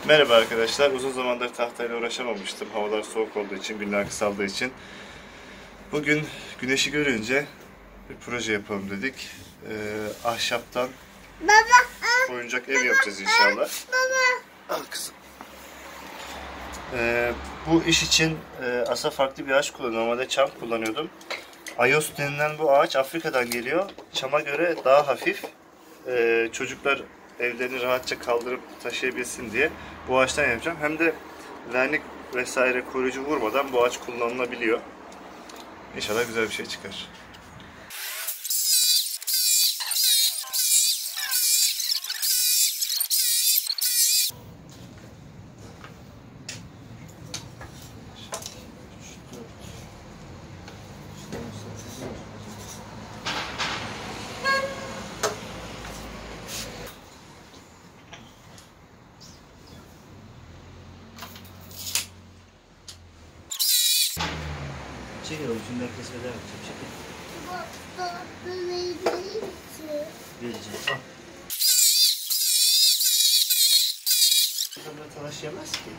Merhaba arkadaşlar. Uzun zamandır tahtayla uğraşamamıştım. Havalar soğuk olduğu için, günler kısaldığı için. Bugün güneşi görünce bir proje yapalım dedik. Ahşaptan oyuncak ev yapacağız inşallah. Al kızım. Bu iş için aslında farklı bir ağaç kullanıyorum. Normalde çam kullanıyordum. Ayos denilen bu ağaç Afrika'dan geliyor. Çama göre daha hafif. Çocuklar evlerini rahatça kaldırıp taşıyabilsin diye bu ağaçtan yapacağım. Hem de vernik vesaire koruyucu vurmadan bu ağaç kullanılabiliyor. İnşallah güzel bir şey çıkar. Çekil oğlum, şimdi ben kesmeden yapacağım. Çekil. Vereceğim. Al. Bunlar talaş yemez ki.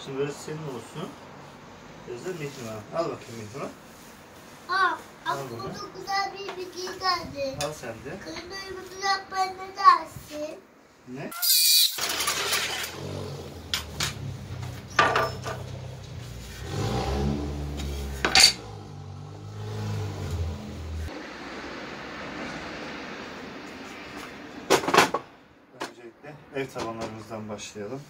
Şimdi böyle senin olsun. Biraz da Metin al. Al bakayım Metin al. Aklıma çok güzel bir bilgi geldi. Al sen de. Kırın uyumuzu yapmaya ne dersin? Ne? Öncelikle ev tavanlarımızdan başlayalım.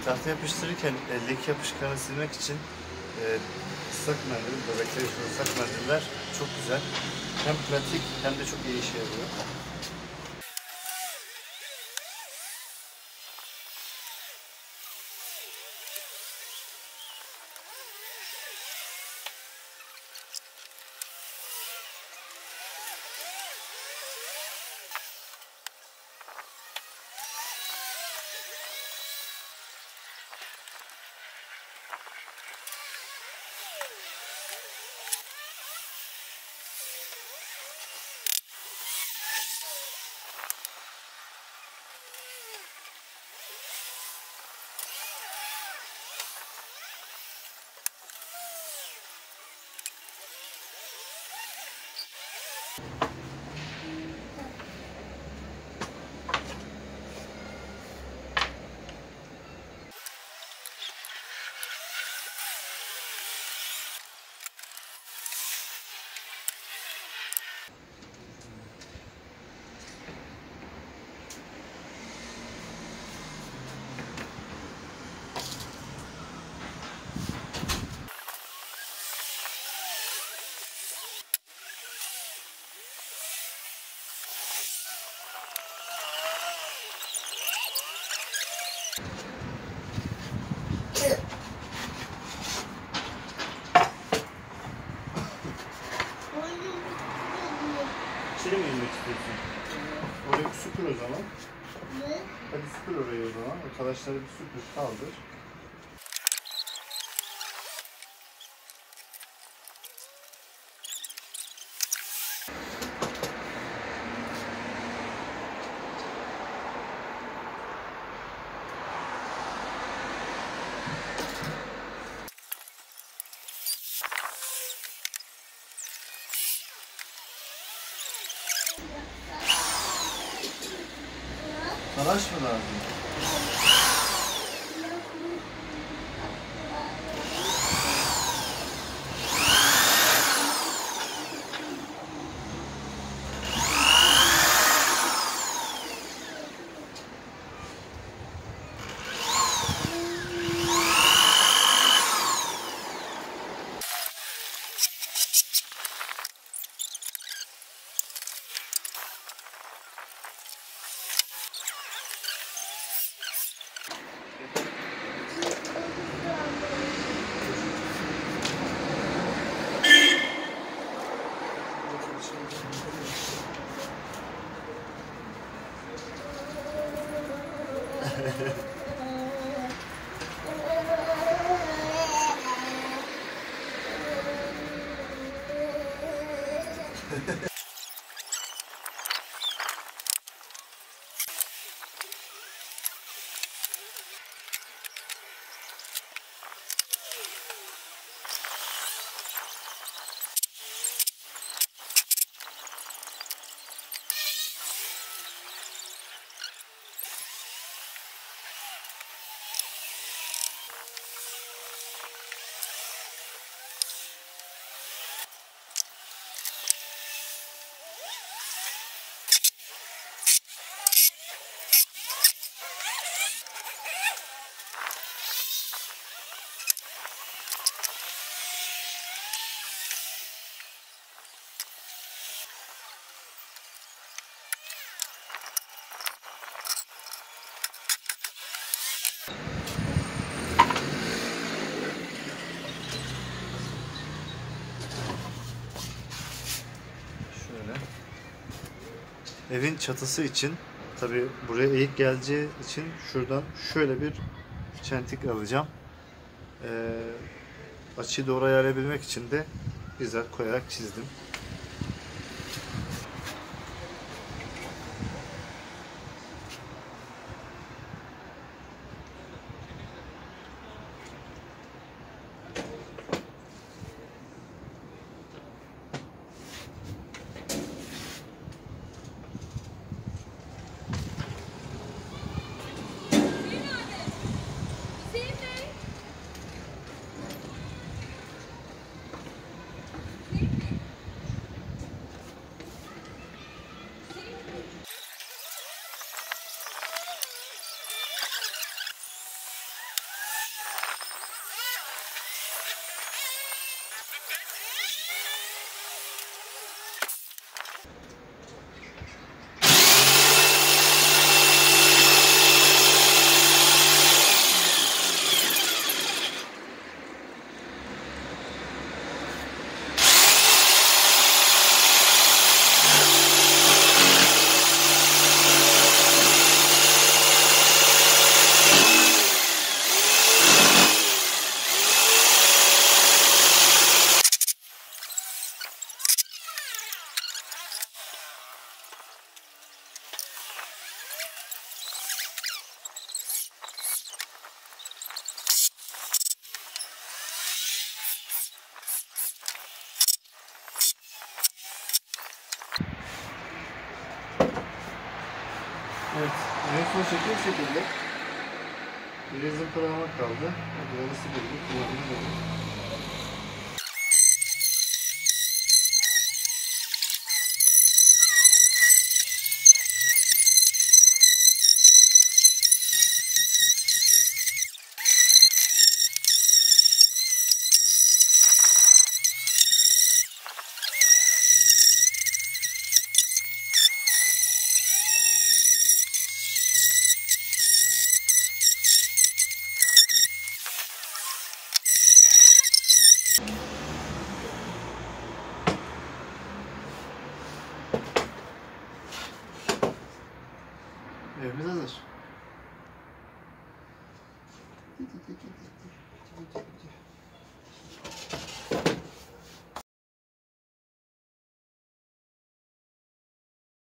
Tahta yapıştırırken eldeki yapışkanı silmek için ıslak mendil, bebekler için ıslak mendiller çok güzel. Hem pratik hem de çok iyi işe yarıyor. İçeri mi inmek istiyorsun? Orayı bir süpür o zaman. Ne? Hadi süpür orayı o zaman. O talaşları bir süpür, kaldır. Talaş mı lazım? Evin çatısı için, tabi buraya eğik geleceği için şuradan şöyle bir çentik alacağım. Açıyı doğru ayarlayabilmek için de bizzat koyarak çizdim. Evet, en son şekil bu şekilde. Bir zımpalamak kaldı. Burası buldu, kullanımı buldu. Evimiz hazır.